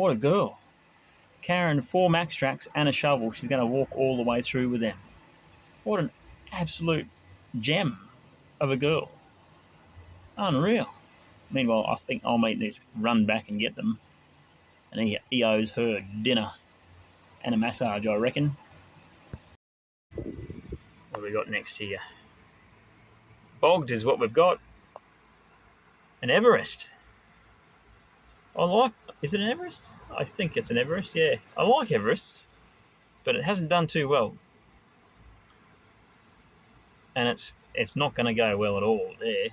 What a girl. Carrying 4 max tracks and a shovel. She's going to walk all the way through with them. What an absolute gem of a girl. Unreal. Meanwhile, I think I'll make this run back and get them. And he owes her dinner and a massage, I reckon. What have we got next here? Bogged is what we've got. An Everest. Is it an Everest? I think it's an Everest, yeah. I like Everests, but it hasn't done too well. And it's not going to go well at all there.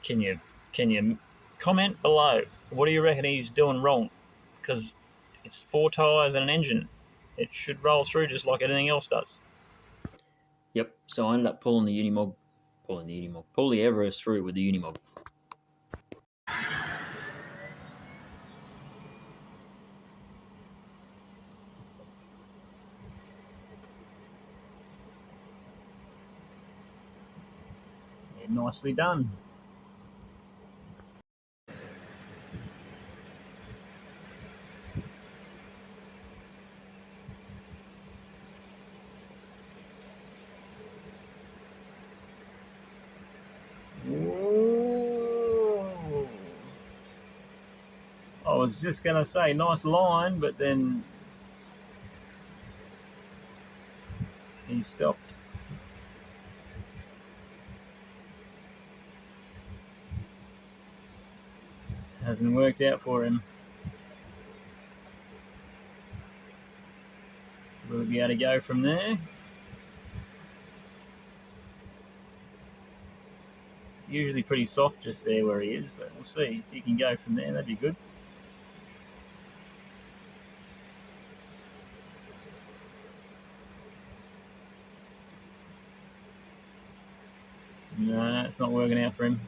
Can you comment below? What do you reckon he's doing wrong? Because it's 4 tyres and an engine. It should roll through just like anything else does. Yep, so I ended up pulling the Everest through with the Unimog. Yeah, nicely done. Whoa. I was just going to say nice line, but then he stopped. Hasn't worked out for him. Will he be able to go from there? Usually pretty soft just there where he is, but we'll see if he can go from there. That'd be good. No, it's not working out for him.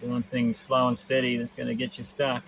Doing things slow and steady, that's going to get you stuck.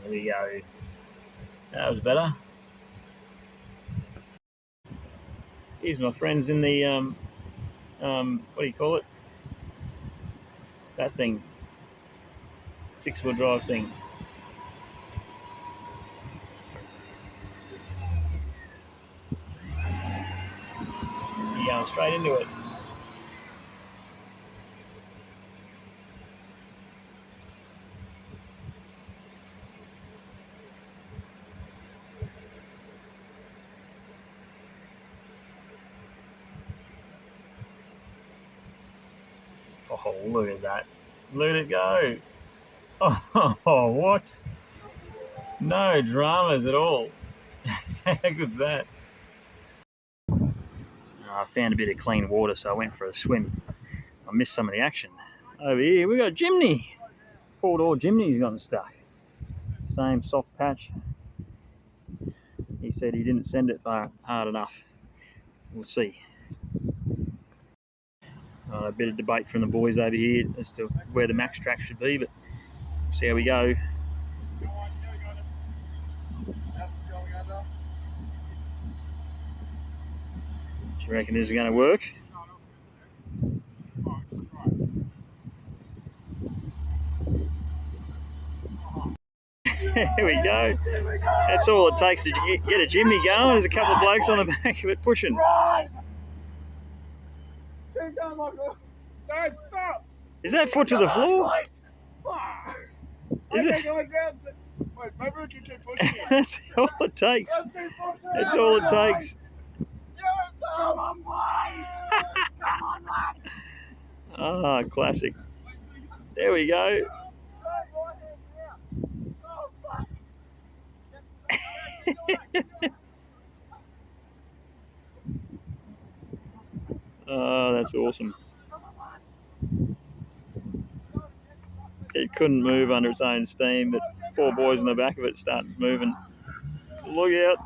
There we go. That was better. Here's my friends in the what do you call it? That thing. 6-wheel drive thing. You're going straight into it. Oh, look at that. Look at it go. Oh, what? No dramas at all. How good's that? I found a bit of clean water, so I went for a swim. I missed some of the action. Over here, we got Jimny. 4-door Jimny's gotten stuck. Same soft patch. He said he didn't send it far hard enough. We'll see. A bit of debate from the boys over here as to where the max track should be, but we'll see how we go. Do you reckon this is going to work? Here we go. That's all it takes to get a Jimmy going. There's a couple of blokes on the back of it pushing. Keep going, Michael. Don't stop. Is that foot to the floor? Is it? Wait, maybe we can keep pushing it. That's all it takes. Let's keep pushing. That's all it takes. Come on, boys! Come on, lads! Ah, classic. There we go. Oh, that's awesome. It couldn't move under its own steam, but 4 boys in the back of it started moving. Look out.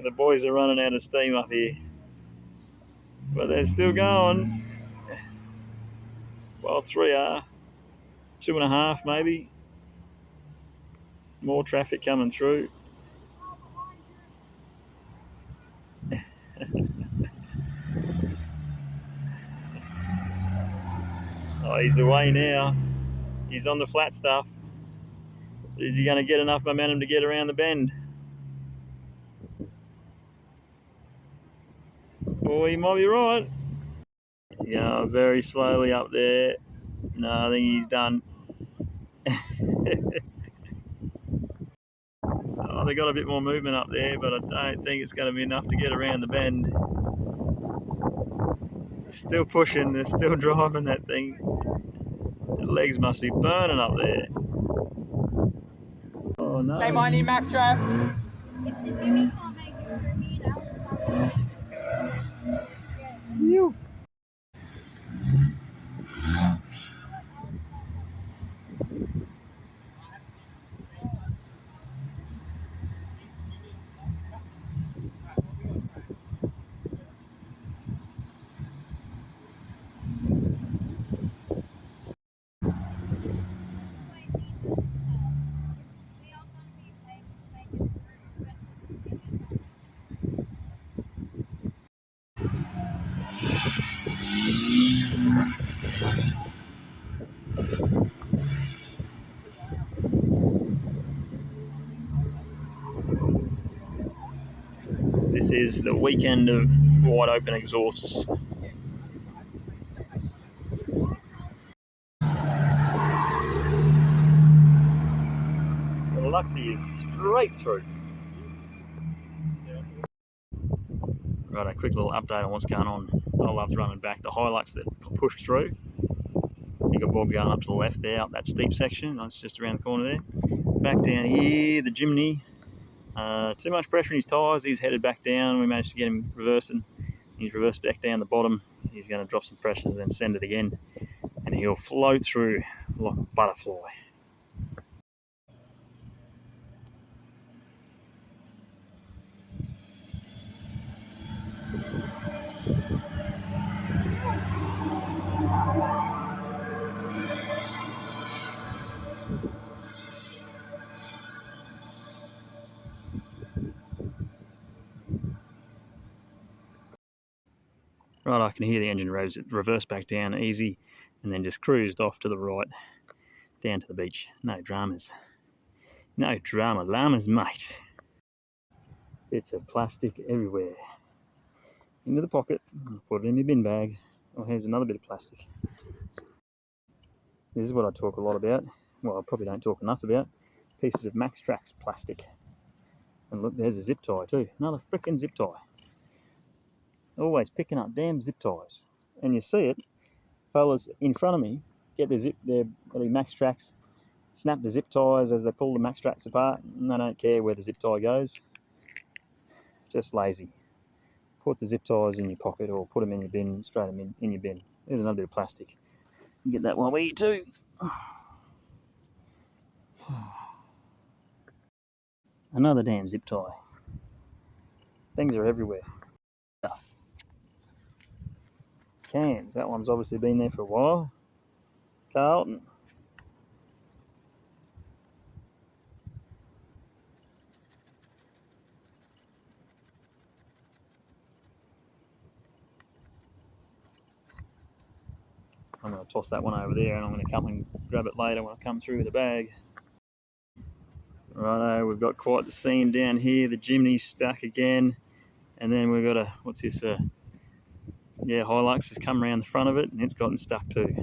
The boys are running out of steam up here, but they're still going. Well, 3 are, 2.5 maybe. More traffic coming through. Oh, he's away now. He's on the flat stuff. Is he going to get enough momentum to get around the bend? Oh, he might be right. Yeah, very slowly up there. No, I think he's done. Oh, they got a bit more movement up there, but I don't think it's going to be enough to get around the bend. Still pushing, they're still driving that thing. The legs must be burning up there. Oh no. They might need max straps. If the Jimmy can't make it through me, now Phew. This is the weekend of wide open exhausts. The Luxie is straight through. Right, a quick little update on what's going on. I love's running back. The Hilux that pushed through. You got Bob going up to the left there, up that steep section. That's just around the corner there. Back down here, the Jimny. Too much pressure in his tyres. He's headed back down. We managed to get him reversing. He's reversed back down the bottom. He's going to drop some pressures and then send it again. And he'll float through like a butterfly. Right, I can hear the engine revs. It reversed back down easy and then just cruised off to the right down to the beach. No dramas. No drama llamas, mate. Bits of plastic everywhere. Into the pocket, put it in my bin bag. Oh, here's another bit of plastic. This is what I talk a lot about. Well, I probably don't talk enough about. Pieces of Max Trax plastic. And look, there's a zip tie too. Another frickin' zip tie. Always picking up damn zip ties. And you see it, fellas in front of me get their Max Trax, snap the zip ties as they pull the Max Trax apart, and they don't care where the zip tie goes. Just lazy. Put the zip ties in your pocket or put them in your bin, straight them in your bin. There's another bit of plastic. You get that one with you too. Another damn zip tie. Things are everywhere. Cans, that one's obviously been there for a while. Carlton. I'm going to toss that one over there and I'm going to come and grab it later when I come through with the bag. Righto, we've got quite the scene down here. The chimney's stuck again. And then we've got a, what's this? Hilux has come around the front of it and it's gotten stuck too.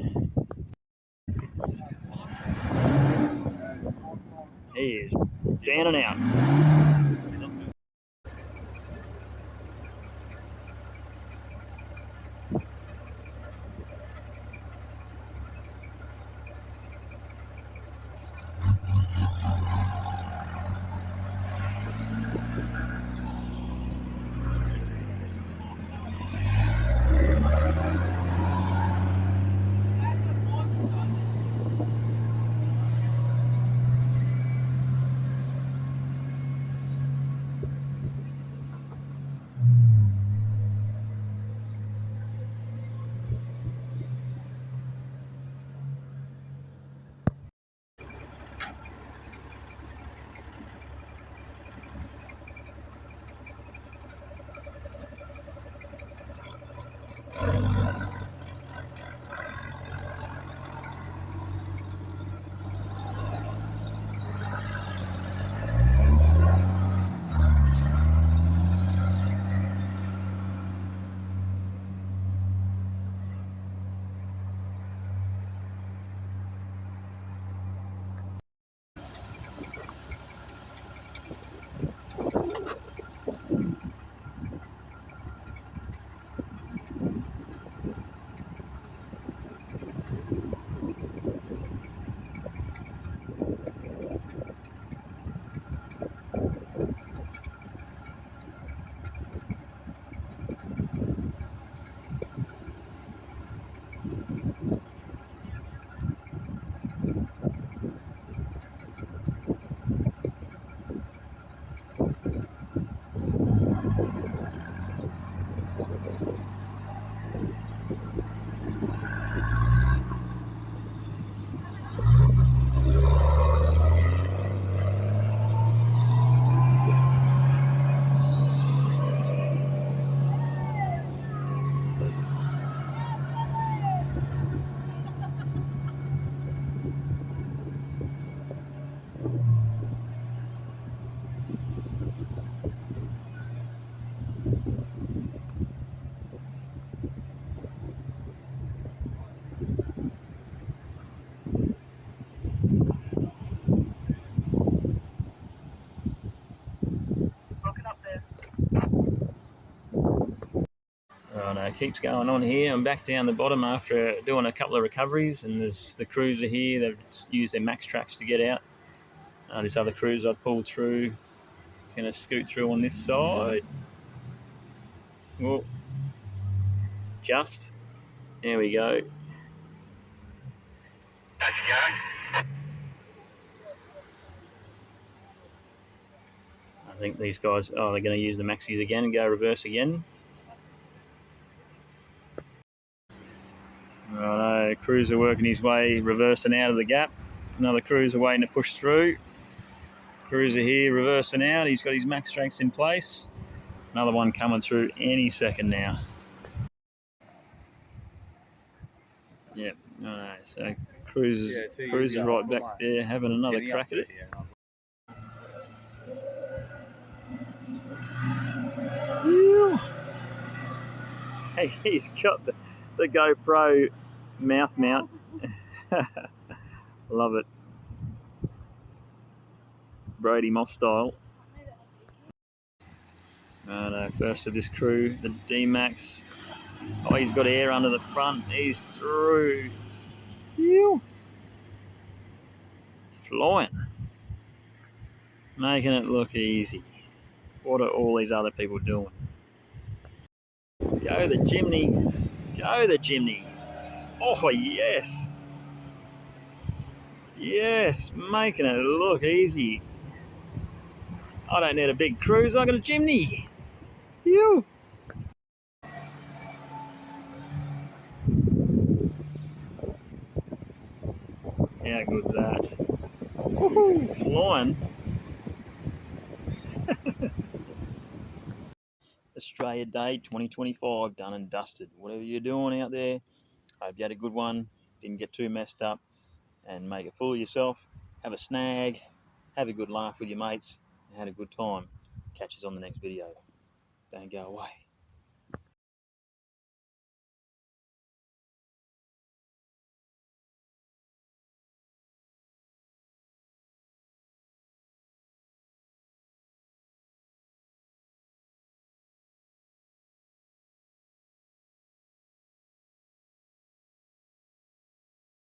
He is down and out. Righto, it keeps going on here. I'm back down the bottom after doing a couple of recoveries, and there's the cruiser here. They've used their max tracks to get out. This other cruiser I pulled through. Going to scoot through on this side. Well, just. There we go. I think these guys, they're going to use the maxis again and go reverse again. Righto, cruiser working his way, reversing out of the gap. Another cruiser waiting to push through. Cruiser here reversing out. He's got his max strengths in place. Another one coming through any second now. Yep. No. So Cruiser's right back there having another crack at it. Hey, he's got the GoPro mouth mount. Love it. Brady Moss style. First of this crew, the D-Max. Oh, he's got air under the front. He's through. Phew. Flying. Making it look easy. What are all these other people doing? Go the chimney. Go the chimney. Oh, yes. Yes, making it look easy. I don't need a big cruise, I got a chimney. Phew. How good's that? Woohoo, flying. Australia Day 2025 done and dusted. Whatever you're doing out there, I hope you had a good one. Didn't get too messed up, and make a fool of yourself. Have a snag. have a good laugh with your mates, and had a good time. Catch us on the next video. Don't go away.